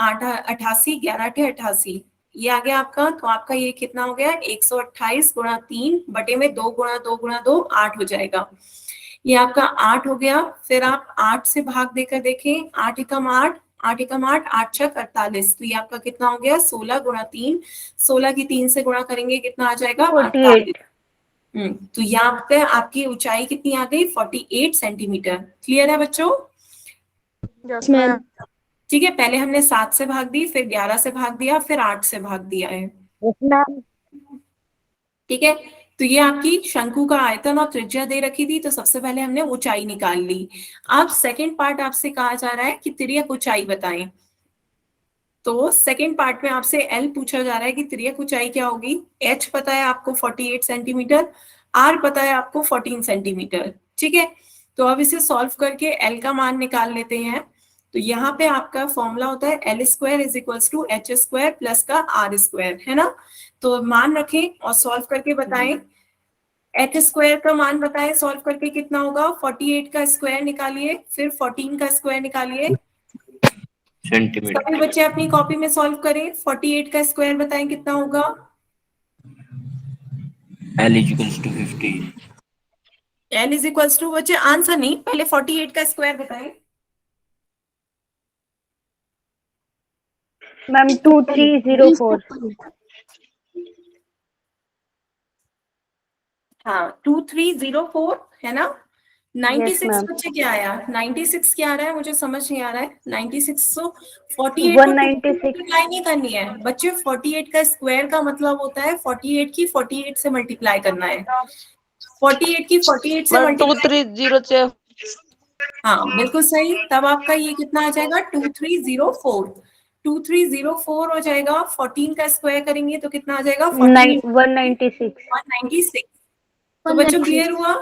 8 88, 11 अठे 88, ये आ गया आपका। तो आपका ये कितना हो गया, 128 गुणा 3 बटे में 2 गुणा 2 गुणा 2, 8 हो जाएगा। ये आपका 8 हो गया। फिर आप 8 से भाग देकर देखें, 8 एकम 8, 8 एकम 8, 8 छक 48, तो ये आपका कितना हो गया, 16 गुणा 3, 16 की 3 से गुणा करेंगे कितना आ जाएगा, 48। तो यहाँ पे आपकी ऊंचाई कितनी आ गई, 48 सेंटीमीटर। क्लियर है बच्चों? Yes ma'am. ठीक है, पहले हमने 7 से भाग दी, फिर 11 से भाग दिया, फिर 8 से भाग दिया है। Yes ma'am. ठीक है, तो ये आपकी शंकु का आयतन और त्रिज्या दे रखी थी। तो सबसे पहले हमने ऊंचाई निकाल ली। अब सेकंड पार्ट आपसे कहा जा रहा है कि तिर्यक ऊंचाई बताएं। तो सेकंड पार्ट में आपसे एल पूछा जा रहा है कि तिर्यक ऊंचाई क्या होगी। एच पता है आपको 48 सेंटीमीटर, आर पता है आपको 14 सेंटीमीटर। ठीक है, तो अब इसे सॉल्व करके एल का मान निकाल लेते हैं। तो यहाँ पे आपका फॉर्मूला होता है L square is equals to H square plus का आर स्क्वायर, है ना। तो मान रखें और सॉल्व करके बताएं। एच स्क्वायर का मान बताएं सॉल्व करके कितना होगा, 48 का स्क्वायर निकालिए, फिर 14 का स्क्वायर निकालिए। सेंटीमीटर। सभी बच्चे अपनी कॉपी में सॉल्व करें। 48 का स्क्वायर बताएं कितना होगा, L equals to 50। L is equals to, बच्चे आंसर नहीं, पहले 48 का स्क्वायर बताएं। मैम 2304। हाँ 2304 है ना। 96 ma'am। बच्चे क्या आया, 96 क्या आ रहा है, मुझे समझ नहीं आ रहा है। 96 तो 48 को 196। मल्टीप्लाई नहीं करनी है बच्चे। 48 का स्क्वायर का मतलब होता है 48 की 48 से मल्टीप्लाई करना है। 48 की 48 से मल्टीप्लाई, 2304। हाँ बिल्कुल सही। तब आपका ये कितना आ जाएगा, 2304। 2304 हो जाएगा। 14 का स्क्वायर करेंगे तो कितना आ जाएगा, 196। 196। तो बच्चों क्लियर हुआ,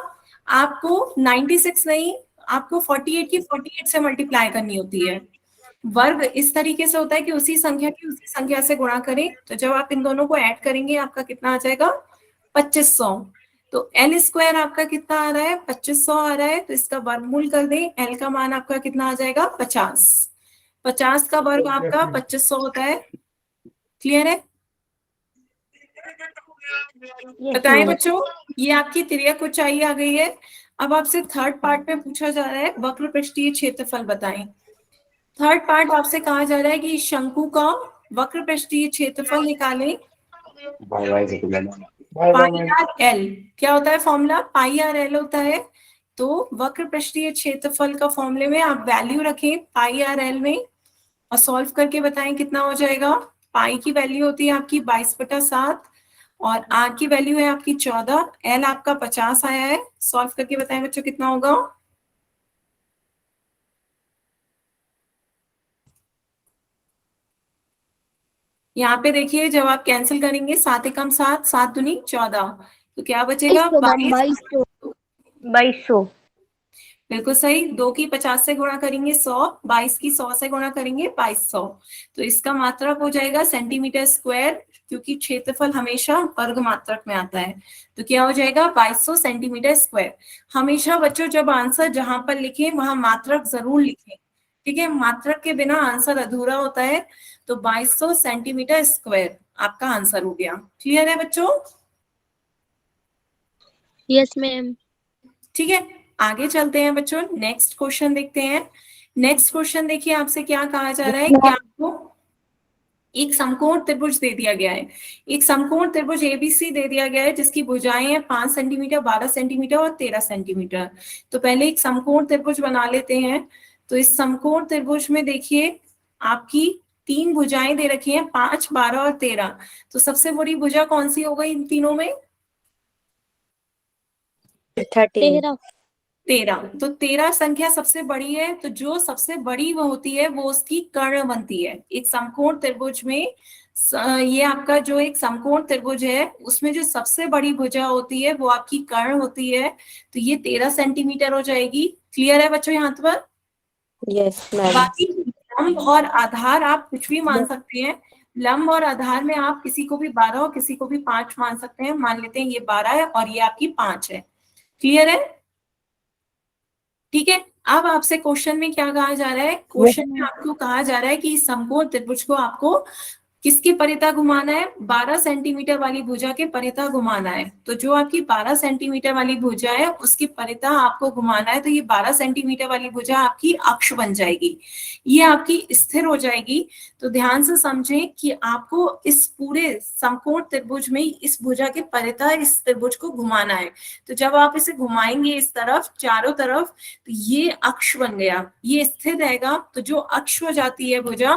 आपको 96 नहीं, आपको 48 की 48 से मल्टीप्लाई करनी होती है। वर्ग इस तरीके से होता है कि उसी संख्या की उसी संख्या से गुणा करें। तो जब आप इन दोनों को ऐड करेंगे आपका कितना आ जाएगा, 2500। तो एल स्क्वायर आपका कितना आ रहा है, 2500 आ रहा है। तो इसका वर्गमूल कर दें, एल का मान आपका कितना आ जाएगा, 50। 50 का वर्ग आपका 2500 होता है। क्लियर है? बताएं बच्चों, ये आपकी तिर्यक ऊंचाई आ गई है। अब आपसे थर्ड पार्ट में पूछा जा रहा है वक्र पृष्ठीय क्षेत्रफल बताएं। थर्ड पार्ट आपसे कहा जा रहा है कि शंकु का वक्र पृष्ठीय क्षेत्रफल निकालें। पाई आर एल क्या होता है फॉर्मूला, पाई आर एल होता है तो वक्र पृष्ठीय क्षेत्रफल का फॉर्मूले में आप वैल्यू रखें पाई आर एल में और सॉल्व करके बताएं कितना हो जाएगा। पाई की वैल्यू होती है आपकी 22/7 और आर की वैल्यू है आपकी 14, एल आपका 50 आया है। सॉल्व करके बताएं बच्चों कितना होगा। यहाँ पे देखिए जब आप कैंसिल करेंगे 7 एकम 7, 7 दूनी 14, तो क्या बचेगा 22। 2200। बिल्कुल सही। 2 की 50 से गुणा करेंगे 100, 22 की 100 से गुणा करेंगे 2200, तो इसका मात्रक हो जाएगा सेंटीमीटर स्क्वायर, क्योंकि क्षेत्रफल हमेशा वर्ग मात्रक में आता है। तो क्या हो जाएगा 2200 सेंटीमीटर स्क्वायर। हमेशा बच्चों जब आंसर जहां पर लिखें वहां मात्रक जरूर लिखें, ठीक है, मात्रक के बिना आंसर अधूरा होता है। तो 2200 सेंटीमीटर स्क्वायर आपका आंसर हो गया। क्लियर है बच्चों। Yes ma'am. ठीक है, आगे चलते हैं बच्चों, नेक्स्ट क्वेश्चन देखते हैं। नेक्स्ट क्वेश्चन देखिए आपसे क्या कहा जा रहा है कि आपको एक समकोण त्रिभुज दे दिया गया है। एक समकोण त्रिभुज एबीसी दे दिया गया है जिसकी भुजाएं हैं 5 सेंटीमीटर, 12 सेंटीमीटर और 13 सेंटीमीटर। तो पहले एक समकोण त्रिभुज बना लेते हैं। तो इस समकोण त्रिभुज में देखिए आपकी 3 भुजाएं दे रखी हैं, 5, 12 और 13। तो सबसे बड़ी भुजा कौन सी हो गई इन तीनों में? 13। 13। तो 13 संख्या सबसे बड़ी है, तो जो सबसे बड़ी वो होती है वो उसकी कर्ण बनती है। एक समकोण त्रिभुज में ये आपका जो एक समकोण त्रिभुज है उसमें जो सबसे बड़ी भुजा होती है वो आपकी कर्ण होती है। तो ये 13 सेंटीमीटर हो जाएगी। क्लियर है बच्चों यहाँ पर? Yes ma'am. बाकी लंब और आधार आप कुछ भी मान सकते हैं। लंब और आधार में आप किसी को भी 12 और किसी को भी 5 मान सकते हैं। मान लेते हैं ये 12 है और ये आपकी 5 है। क्लियर है? ठीक है। अब आपसे क्वेश्चन में क्या कहा जा रहा है? क्वेश्चन में आपको कहा जा रहा है कि इस समकोण त्रिभुज को आपको किसके परिता घुमाना है? 12 सेंटीमीटर वाली भुजा के परिता घुमाना है। तो जो आपकी 12 सेंटीमीटर वाली भुजा है उसकी परिता आपको घुमाना है। तो ये 12 सेंटीमीटर वाली भुजा आपकी अक्ष बन जाएगी, ये आपकी स्थिर हो जाएगी। तो ध्यान से समझें कि आपको इस पूरे समकोण त्रिभुज में इस भुजा के परिता इस त्रिभुज को घुमाना है। तो जब आप इसे घुमाएंगे इस तरफ चारों तरफ, तो ये अक्ष बन गया, ये स्थिर रहेगा। तो जो अक्ष हो जाती है भुजा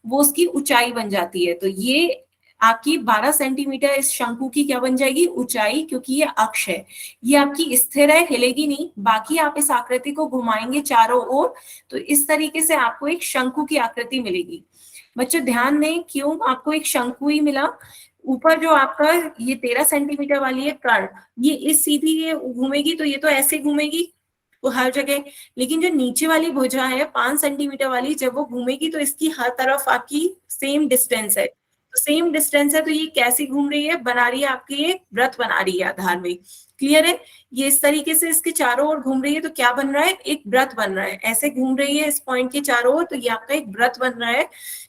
वो उसकी ऊंचाई बन जाती है। तो ये आपकी 12 सेंटीमीटर इस शंकु की क्या बन जाएगी? ऊंचाई, क्योंकि ये अक्ष है, ये आपकी स्थिर है, हिलेगी नहीं। बाकी आप इस आकृति को घुमाएंगे चारों ओर तो इस तरीके से आपको एक शंकु की आकृति मिलेगी। बच्चों ध्यान दें क्यों आपको एक शंकु ही मिला। ऊपर जो आपका ये 13 सेंटीमीटर वाली है कर्ण, ये इस सीधी ये घूमेगी तो ये तो ऐसे घूमेगी वो हर जगह, लेकिन जो नीचे वाली भुजा है 5 सेंटीमीटर वाली, जब वो घूमेगी तो इसकी हर तरफ आपकी सेम डिस्टेंस है। तो सेम डिस्टेंस है तो ये कैसी घूम रही है? बना रही है आपकी एक वृत्त बना रही है आधार में। क्लियर है? ये इस तरीके से इसके चारों ओर घूम रही है तो क्या बन रहा है? एक वृत्त बन रहा है। ऐसे घूम रही है इस पॉइंट के चारों ओर तो ये आपका एक वृत्त बन रहा है,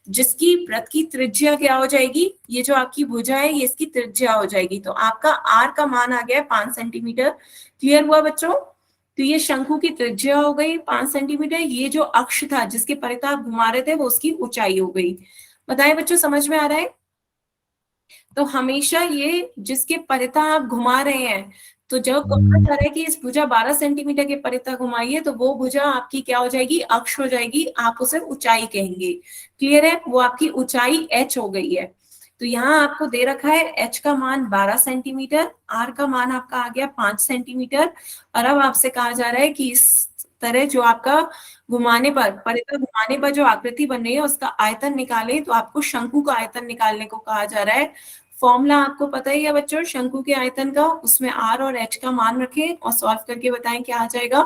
जिसकी वृत्त की त्रिज्या क्या हो जाएगी? ये जो आपकी भुजा है ये इसकी त्रिज्या हो जाएगी। तो आपका आर का मान आ गया 5 सेंटीमीटर। क्लियर हुआ बच्चों? तो ये शंकु की त्रिज्या हो गई 5 सेंटीमीटर। ये जो अक्ष था जिसके परिता आप घुमा रहे थे वो उसकी ऊंचाई हो गई। बताएं बच्चों समझ में आ रहा है? तो हमेशा ये जिसके परिता आप घुमा रहे हैं, तो जब कहा जा रहा है कि इस भुजा 12 सेंटीमीटर के परिता घुमाइए तो वो भुजा आपकी क्या हो जाएगी? अक्ष हो जाएगी, आप उसे ऊंचाई कहेंगे। क्लियर है? वो आपकी ऊंचाई h हो गई है। तो यहाँ आपको दे रखा है h का मान 12 सेंटीमीटर, r का मान आपका आ गया 5 सेंटीमीटर। और अब आपसे कहा जा रहा है कि इस तरह जो आपका घुमाने पर परिता घुमाने पर जो आकृति बन रही है उसका आयतन निकालें। तो आपको शंकु का आयतन निकालने को कहा जा रहा है। फॉर्मूला आपको पता ही है बच्चों शंकु के आयतन का, उसमें r और h का मान रखें और सॉल्व करके बताएं क्या आ जाएगा।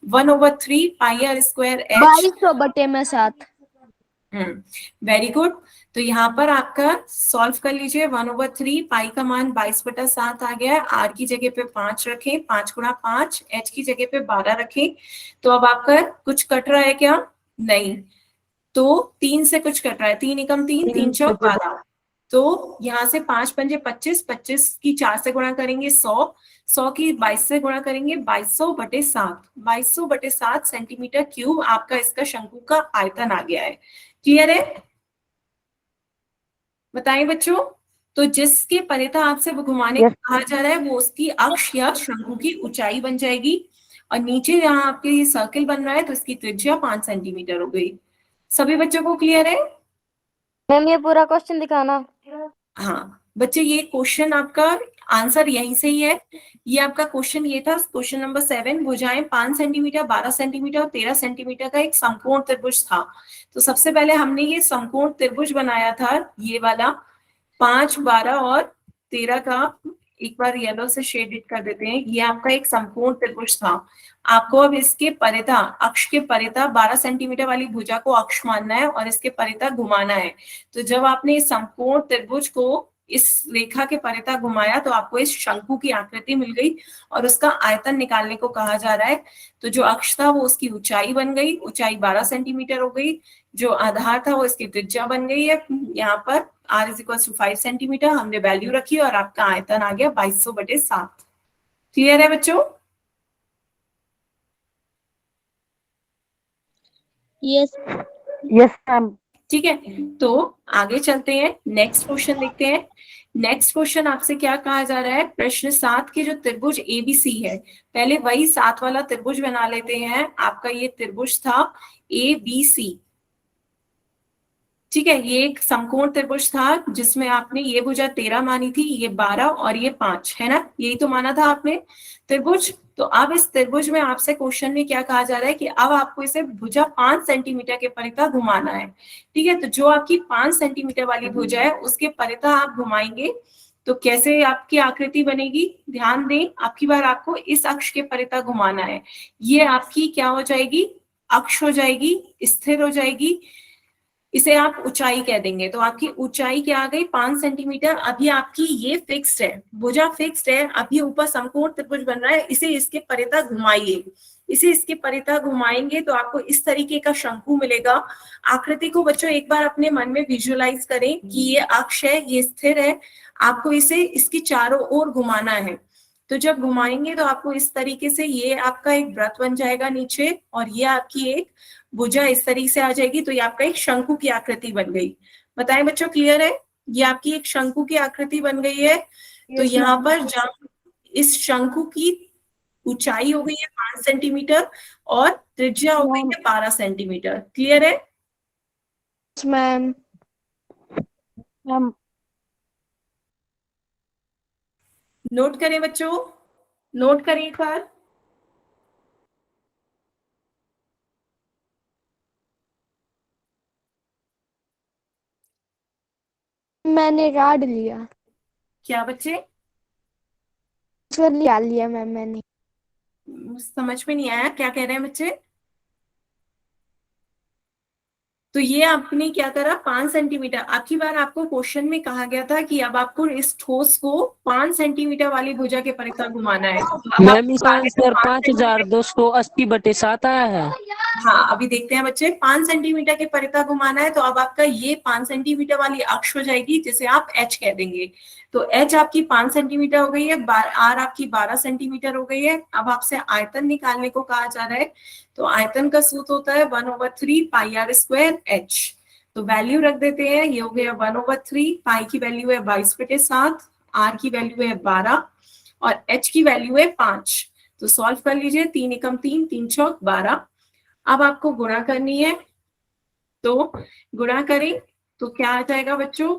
1/3 पाई r square h। 2200/7। Very good. तो यहाँ पर आपका सॉल्व कर लीजिए। 1/3 पाई का मान 22/7 आ गया है। r की जगह पे 5 रखें, 5 गुणा 5, h की जगह पे 12 रखें। तो अब आपका कुछ कट रहा है क्या? नहीं। तो 3 से कुछ कट रहा है, 3 एकम 3, 3 चौक 12। तो यहाँ से 5 पंजे 25, 25 की 4 से गुणा करेंगे 100, 100 की 22 से गुणा करेंगे 2200/7। 2200/7 सेंटीमीटर क्यूब आपका इसका शंकु का आयतन आ गया है। क्लियर है? बताएं बच्चों। तो जिसके परिता आपसे घुमाने को कहा जा रहा है वो उसकी अक्ष या शंकु की ऊंचाई बन जाएगी। और नीचे जहाँ आपके ये सर्किल बन रहा है तो इसकी त्रिज्या 5 सेंटीमीटर हो गई। सभी बच्चों को क्लियर है? मैम ये पूरा क्वेश्चन दिखाना। हाँ बच्चे, ये क्वेश्चन आपका आंसर यहीं से ही है। ये आपका क्वेश्चन ये था, क्वेश्चन नंबर 7। भुजाएं 5 सेंटीमीटर, 12 सेंटीमीटर और 13 सेंटीमीटर का एक समकोण त्रिभुज था। तो सबसे पहले हमने ये समकोण त्रिभुज बनाया था, ये वाला 5, 12 और 13 का। एक बार येलो से शेडेड कर देते हैं। ये आपका एक समकोण त्रिभुज था। आपको अब इसके परिता, अक्ष के परिता 12 सेंटीमीटर वाली भुजा को अक्ष मानना है और इसके परिता घुमाना है। तो जब आपने इस समकोण त्रिभुज को इस रेखा के परिता घुमाया तो आपको इस शंकु की आकृति मिल गई और उसका आयतन निकालने को कहा जा रहा है। तो जो अक्ष था वो उसकी ऊंचाई बन गई, ऊंचाई 12 सेंटीमीटर हो गई। जो आधार था वो इसकी त्रिज्या बन गई है। यहाँ पर r = 5 सेंटीमीटर हमने वैल्यू रखी और आपका आयतन आ गया 2200/7। क्लियर है बच्चों? Yes ma'am. ठीक है, तो आगे चलते हैं, नेक्स्ट क्वेश्चन देखते हैं। नेक्स्ट क्वेश्चन आपसे क्या कहा जा रहा है? प्रश्न 7 के जो त्रिभुज ABC है, पहले वही 7 वाला त्रिभुज बना लेते हैं। आपका ये त्रिभुज था ABC। ठीक है, ये एक समकोण त्रिभुज था जिसमें आपने ये भुजा 13 मानी थी, ये 12 और ये 5 है ना, यही तो माना था आपने त्रिभुज। तो अब इस त्रिभुज में आपसे क्वेश्चन में क्या कहा जा रहा है कि अब आपको इसे भुजा 5 सेंटीमीटर के परिता घुमाना है। ठीक है, तो जो आपकी 5 सेंटीमीटर वाली भुजा है उसके परिता आप घुमाएंगे तो कैसे आपकी आकृति बनेगी? ध्यान दें, आपकी बार आपको इस अक्ष के परिता घुमाना है। ये आपकी क्या हो जाएगी? अक्ष हो जाएगी, स्थिर हो जाएगी। इसे आप ऊंचाई कह देंगे। तो आपकी ऊंचाई क्या आ गई? 5 सेंटीमीटर। अभी आपकी ये फिक्स्ड है, भुजा फिक्स्ड है। अभी ऊपर समकोण त्रिभुज बन रहा है, इसे इसके परिता घुमाइए। इसे इसके परिता घुमाएंगे तो आपको इस तरीके का शंकु मिलेगा। आकृति को बच्चों एक बार अपने मन में विजुअलाइज करें कि ये अक्ष है, ये स्थिर है, आपको इसे इसकी चारों ओर घुमाना है। तो जब घुमाएंगे तो आपको इस तरीके से ये आपका एक वृत्त बन जाएगा नीचे, और ये आपकी एक भुजा इस तरीके से आ जाएगी। तो ये आपका एक शंकु की आकृति बन गई। बताएं बच्चों, क्लियर है? ये आपकी एक शंकु की आकृति बन गई है। तो यहाँ पर जब इस शंकु की ऊंचाई हो गई है 5 सेंटीमीटर और त्रिज्या हो गई है 12 सेंटीमीटर। क्लियर है मैम? नोट करें बच्चों, नोट करें एक बार। मैंने काट लिया। क्या बच्चे? लिया मैम मैंने। समझ में नहीं आया, क्या कह रहे हैं बच्चे? तो ये आपने क्या करा? 5 सेंटीमीटर। आपकी बार आपको क्वेश्चन में कहा गया था कि अब आपको इस ठोस को 5 सेंटीमीटर वाली भुजा के परिता घुमाना है। मैम इसका आंसर 5280/7 आया है। हाँ, अभी देखते हैं बच्चे। 5 सेंटीमीटर के परिता घुमाना है तो अब आपका ये 5 सेंटीमीटर वाली अक्ष हो जाएगी जिसे आप H कह देंगे। तो H आपकी 5 सेंटीमीटर हो गई है, R आपकी 12 सेंटीमीटर हो गई है। अब आपसे आयतन निकालने को कहा जा रहा है। तो आयतन का सूत्र होता है 1/3 πr² H। तो वैल्यू रख देते हैं, ये हो गया 1/3। पाई की वैल्यू है 22/7, R की वैल्यू है 12 और H की वैल्यू है 5। तो सॉल्व कर लीजिए, 3 एकम 3, 3 चौक 12। अब आपको गुणा करनी है, तो गुणा करें तो क्या आ जाएगा बच्चों?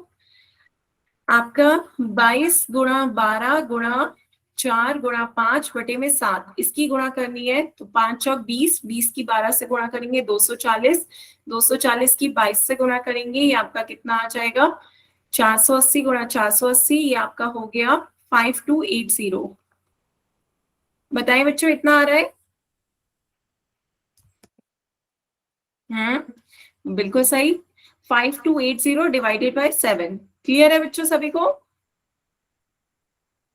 आपका 22 गुणा 12 गुणा 4 गुणा 5/7। इसकी गुणा करनी है तो 5 चौक 20, 20 की 12 से गुणा करेंगे 240, 240 की 22 से गुणा करेंगे, ये आपका कितना आ जाएगा? 480 गुणा 480, ये आपका हो गया 5280। बताएं बच्चों, इतना आ रहा है? बिल्कुल सही। 5280 डिवाइडेड बाय 7। क्लियर है बच्चों सभी को?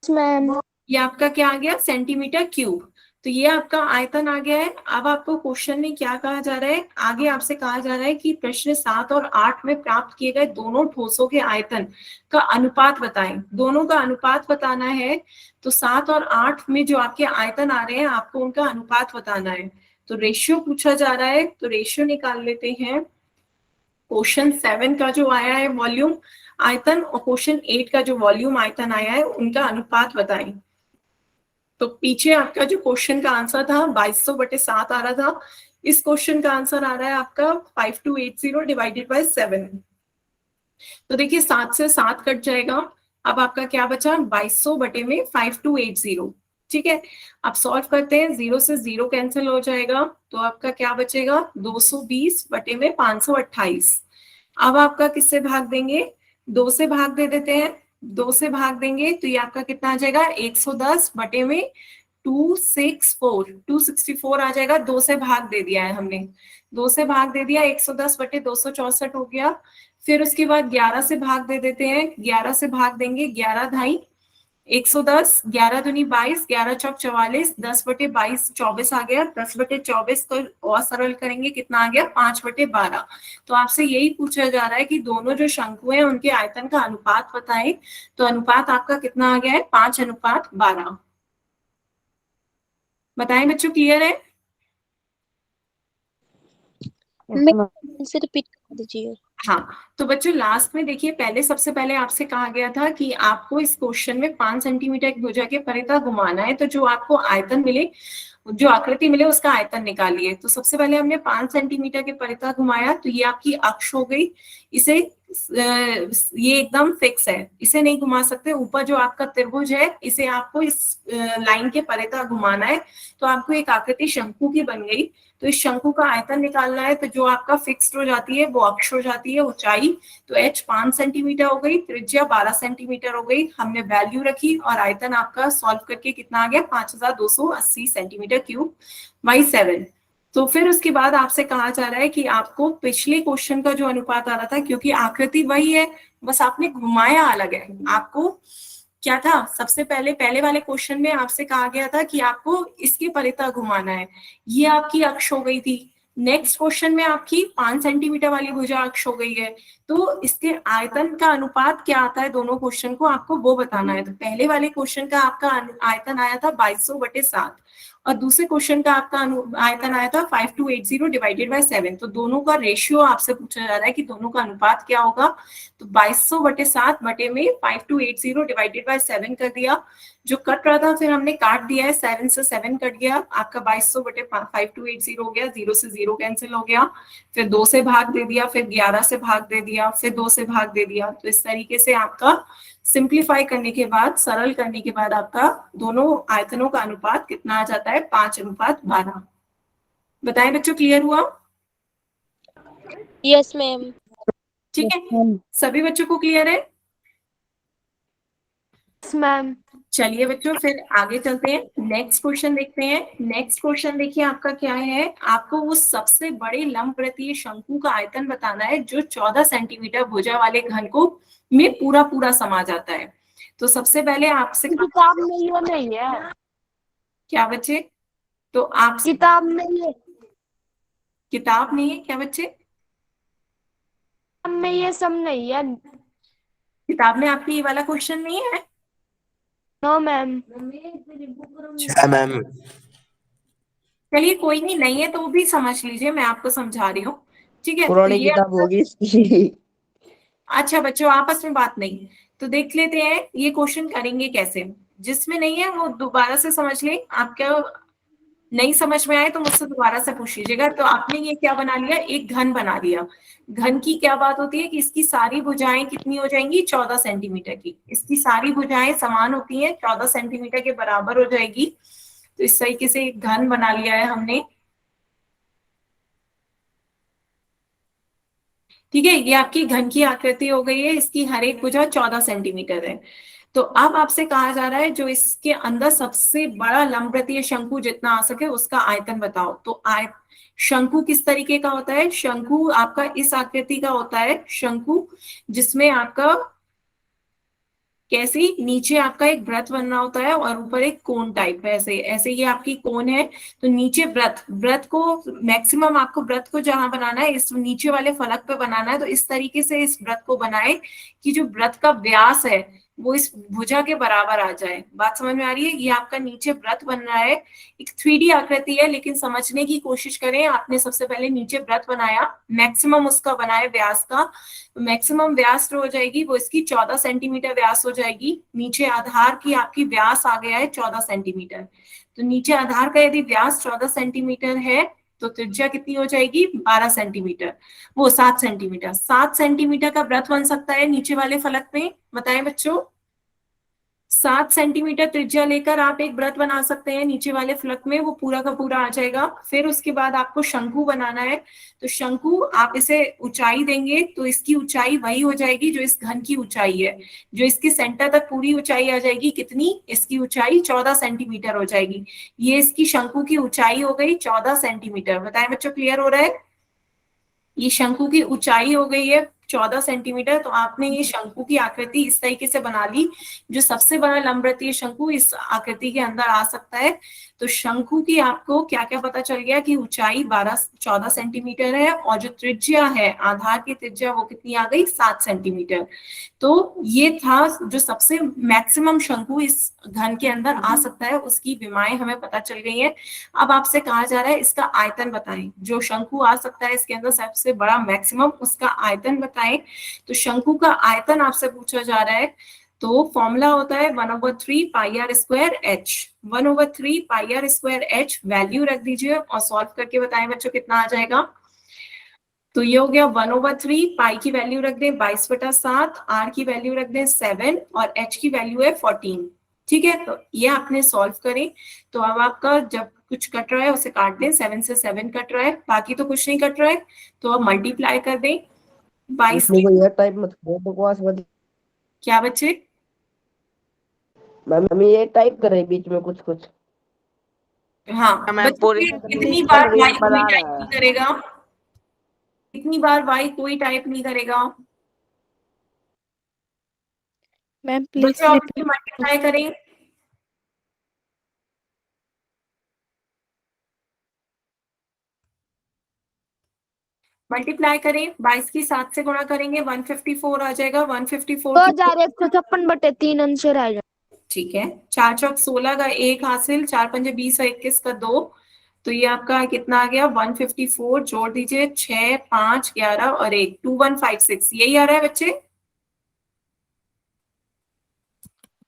मैम ये आपका क्या आ गया? Centimetre cube. तो ये आपका आयतन आ गया है। अब आपको क्वेश्चन में क्या कहा जा रहा है? आगे आपसे कहा जा रहा है कि प्रश्न 7 और 8 में प्राप्त किए गए दोनों ठोसों के आयतन का अनुपात बताएं। दोनों का अनुपात बताना है। तो 7 और 8 में जो आपके आयतन आ रहे हैं आपको उनका अनुपात बताना है। तो रेशियो पूछा जा रहा है, तो रेशियो निकाल लेते हैं। क्वेश्चन 7 का जो आया है वॉल्यूम आयतन और क्वेश्चन 8 का जो वॉल्यूम आयतन आया है उनका अनुपात बताएं। तो पीछे आपका जो क्वेश्चन का आंसर था 2200/7 आ रहा था, इस क्वेश्चन का आंसर आ रहा है आपका 5280 डिवाइडेड बाय 7। तो देखिए 7 से 7 कट जाएगा, अब आपका क्या बचा 2200/5280। ठीक है, अब सॉल्व करते हैं, 0 से 0 कैंसिल हो जाएगा, तो आपका क्या बचेगा 220/528। अब आपका किससे भाग देंगे, 2 से भाग दे देते हैं, 2 से भाग देंगे तो ये आपका कितना आ जाएगा 264 आ जाएगा, 2 से भाग दे दिया है हमने, 2 से भाग दे दिया 110/264 हो गया। फिर उसके बाद 11 से भाग दे देते हैं, 11 से भाग देंगे 11 ढाई 110, 11 दूनी 22, 11 चौक 44, 10/22 24 आ गया, 10/24 को और सरल करेंगे कितना आ गया 5/12। तो आपसे यही पूछा जा रहा है कि दोनों जो शंकु हैं उनके आयतन का अनुपात बताएं, तो अनुपात आपका कितना आ गया है 5:12। बताएं बच्चों, क्लियर है? आंसर रिपीट कर दीजिए। हाँ, तो बच्चों लास्ट में देखिए, पहले सबसे पहले आपसे कहा गया था कि आपको इस क्वेश्चन में 5 सेंटीमीटर की भुजा के परितः घुमाना है, तो जो आपको आयतन मिले, जो आकृति मिले उसका आयतन निकालिए। तो सबसे पहले हमने 5 सेंटीमीटर के परितः घुमाया, तो ये आपकी अक्ष हो गई, इसे ये एकदम फिक्स है, इसे नहीं घुमा सकते। ऊपर जो आपका त्रिभुज है इसे आपको इस लाइन के परितः घुमाना है, तो आपको एक आकृति शंकु की बन गई। तो इस शंकु का आयतन निकालना है, तो जो आपका फिक्स्ड हो जाती है वो अक्ष हो जाती है, ऊंचाई, तो h 5 सेंटीमीटर हो गई, त्रिज्या 12 सेंटीमीटर हो गई, हमने वैल्यू रखी और आयतन आपका सॉल्व करके कितना आ गया 5280 सेंटीमीटर क्यूब बाई 7। तो फिर उसके बाद आपसे कहा जा रहा है कि आपको पिछले क्वेश्चन का जो अनुपात आ रहा था, क्योंकि आकृति वही है, बस आपने घुमाया अलग है। आपको क्या था, सबसे पहले वाले क्वेश्चन में आपसे कहा गया था कि आपको इसके परितः घुमाना है, ये आपकी अक्ष हो गई थी। नेक्स्ट क्वेश्चन में आपकी 5 सेंटीमीटर वाली भुजा अक्ष हो गई है, तो इसके आयतन का अनुपात क्या आता है दोनों क्वेश्चन को आपको वो बताना है। तो पहले वाले क्वेश्चन का आपका आयतन आया था 2200/7 और दूसरे क्वेश्चन का आपका आयतन आया था 5280 डिवाइडेड बाय 7। तो दोनों का रेशियो आपसे पूछा जा रहा है कि दोनों का अनुपात क्या होगा। तो 2200/7 बटे में 5280 डिवाइडेड बाय 7 कर दिया, जो कट रहा था फिर हमने काट दिया है, 7 से 7 कट गया, आपका 2200/5280 हो गया, 0 से 0 कैंसिल हो गया, फिर 2 से भाग दे दिया, फिर 11 से भाग दे दिया, फिर 2 से भाग दे दिया। तो इस तरीके से आपका सिंप्लीफाई करने के बाद, सरल करने के बाद आपका दोनों आयतनों का अनुपात कितना आ जाता है 5:12। बताएं बच्चों, क्लियर हुआ? Yes ma'am. ठीक है, सभी बच्चों को क्लियर है? Yes ma'am. चलिए बच्चों फिर आगे चलते हैं, नेक्स्ट क्वेश्चन देखते हैं। नेक्स्ट क्वेश्चन देखिए आपका क्या है, आपको वो सबसे बड़े लंबवृत्तीय शंकु का आयतन बताना है जो 14 सेंटीमीटर भुजा वाले घन को में पूरा समा जाता है। तो सबसे पहले आपसे किताब में ये नहीं है। क्या बच्चे? तो आप किताब में ये किताब नहीं है क्या बच्चे? किताब में ये सब नहीं है। किताब में आपकी ये वाला क्वेश्चन नहीं है? No ma'am. अच्छा मैम। चलिए कोई नहीं है तो वो भी समझ लीजिए, मैं आपको समझा रही हूँ। ठीक है, तो पुरानी ये किताब होगी इसकी। अच्छा बच्चों आपस में बात नहीं, तो देख लेते हैं ये क्वेश्चन करेंगे कैसे। जिसमें नहीं है वो दोबारा से समझ ले, आपका नहीं समझ में आए तो मुझसे दोबारा से पूछ लीजिएगा। तो आपने ये क्या बना लिया, एक घन बना लिया। घन की क्या बात होती है कि इसकी सारी भुजाएं कितनी हो जाएंगी 14 सेंटीमीटर की, इसकी सारी भुजाएं समान होती हैं, 14 सेंटीमीटर के बराबर हो जाएगी। तो इस तरीके से एक घन बना लिया है हमने। ठीक है, ये आपकी घन की आकृति हो गई है, इसकी हर एक भुजा 14 सेंटीमीटर है। तो अब आपसे कहा जा रहा है जो इसके अंदर सबसे बड़ा लंबवृत्तीय शंकु जितना आ सके उसका आयतन बताओ। तो शंकु किस तरीके का होता है, शंकु आपका इस आकृति का होता है शंकु, जिसमें आपका कैसे नीचे आपका एक व्रत बन रहा होता है और ऊपर एक कोन टाइप है, ऐसे ऐसे ये आपकी कोन है। तो नीचे व्रत को मैक्सिमम आपको व्रत को जहां बनाना है इस नीचे वाले फलक पे बनाना है। तो इस तरीके से इस व्रत को बनाए कि जो व्रत का व्यास है वो इस भुजा के बराबर आ जाए। बात समझ में आ रही है? ये आपका नीचे वृत्त बन रहा है, एक 3D आकृति है, लेकिन समझने की कोशिश करें। आपने सबसे पहले नीचे वृत्त बनाया, मैक्सिमम उसका बनाए व्यास का, मैक्सिमम व्यास जो हो जाएगी वो इसकी 14 सेंटीमीटर व्यास हो जाएगी। नीचे आधार की आपकी व्यास आ गया है 14 सेंटीमीटर। तो नीचे आधार का यदि व्यास 14 सेंटीमीटर है तो त्रिज्या कितनी हो जाएगी? 12 सेंटीमीटर, वो 7 सेंटीमीटर। 7 सेंटीमीटर का वृत्त बन सकता है नीचे वाले फलक में, बताएं बच्चों। 7 सेंटीमीटर त्रिज्या लेकर आप एक वृत्त बना सकते हैं नीचे वाले फलक में, वो पूरा का पूरा आ जाएगा। फिर उसके बाद आपको शंकु बनाना है, तो शंकु आप इसे ऊंचाई देंगे तो इसकी ऊंचाई वही हो जाएगी जो इस घन की ऊंचाई है, जो इसके सेंटर तक पूरी ऊंचाई आ जाएगी। कितनी? इसकी ऊंचाई 14 सेंटीमीटर हो जाएगी। ये इसकी शंकु की ऊंचाई हो गई 14 सेंटीमीटर। बताएं बच्चों, क्लियर हो रहा है? ये शंकु की ऊंचाई हो गई है 14 सेंटीमीटर। तो आपने ये शंकु की आकृति इस तरीके से बना ली, जो सबसे बड़ा लंबवृत्तीय शंकु इस आकृति के अंदर आ सकता है। तो शंकु की आपको क्या क्या पता चल गया कि ऊंचाई 14 सेंटीमीटर है, और जो त्रिज्या है, आधार की त्रिज्या, वो कितनी आ गई? 7 सेंटीमीटर। तो ये था जो सबसे मैक्सिमम शंकु इस घन के अंदर आ सकता है, उसकी विमाएं हमें पता चल गई है। अब आपसे कहा जा रहा है इसका आयतन बताएं। जो शंकु आ सकता है इसके अंदर सबसे बड़ा मैक्सिमम, उसका आयतन बताएं। तो शंकु का आयतन आपसे पूछा जा रहा है, तो फॉर्मूला होता है 1/3 pi r square h. 1/3 pi r square h value रख दीजिए और सॉल्व करके बताएं बच्चों कितना आ जाएगा। तो ये हो गया 1/3, पाई की वैल्यू रख दें 22/7, आर की वैल्यू रख दें 7 और एच की वैल्यू है 14। ठीक है, तो ये आपने सॉल्व करें। तो अब आपका जब कुछ कट रहा है उसे काट दें, 7 से 7 कट रहा है, बाकी तो कुछ नहीं कट रहा है। तो अब मल्टीप्लाई कर दें 22। ये टाइप मत करो, बकवास मत। क्या बच्चे? मैम ये टाइप कर रहे बीच में कुछ कुछ। हाँ मैं बच्चे, पूरी कितनी बार रील वाई कोई बना टाइप रहा नहीं है। करेगा? कितनी बार वाई कोई टाइप नहीं करेगा? मैम प्लीज बच्चों आप रिपीट। मल्टीप्लाई करें। मल्टीप्लाई करें, 22 की 7 से गुणा करेंगे 154 आ जाएगा। 154 की 2156/3 आंसर आ जाए। ठीक है, 4 चौक 16 का 1 हासिल, 4 पंजे 20 और 21 का 2। तो ये आपका कितना आ गया? 154 जोड़ दीजिए, 6 5 11 और 1, 2156। यही आ रहा है बच्चे?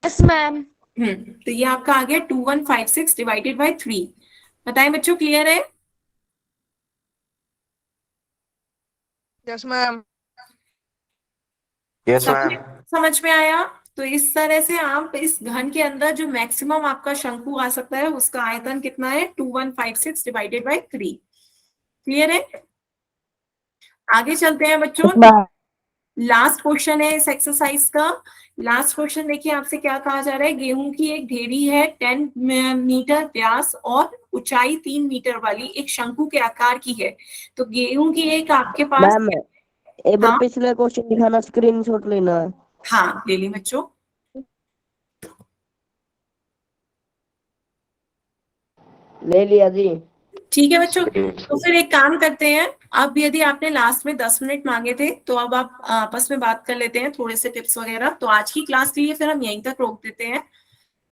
Yes ma'am. तो ये आपका आ गया 2156 डिवाइडेड बाई 3। बताएं बच्चों, क्लियर है? Yes ma'am. यस सबने मैम। समझ में आया? तो इस तरह से आप इस घन के अंदर जो मैक्सिमम आपका शंकु आ सकता है उसका आयतन कितना है? 2156 डिवाइडेड बाई 3। क्लियर है? आगे चलते हैं बच्चों। लास्ट क्वेश्चन है इस एक्सरसाइज का। लास्ट क्वेश्चन देखिए, आपसे क्या कहा जा रहा है? गेहूं की एक ढेरी है 10 मीटर व्यास और ऊंचाई 3 मीटर वाली, एक शंकु के आकार की है। तो गेहूं की एक आपके पास। मैम एक बार हाँ पिछले क्वेश्चन दिखाना, स्क्रीनशॉट लेना है। हाँ, ले ली बच्चों। ले लिया जी। ठीक है बच्चों, तो फिर एक काम करते हैं। अब यदि आपने लास्ट में 10 मिनट मांगे थे तो अब आप आपस में बात कर लेते हैं, थोड़े से टिप्स वगैरह। तो आज की क्लास के लिए फिर हम यहीं तक रोक देते हैं।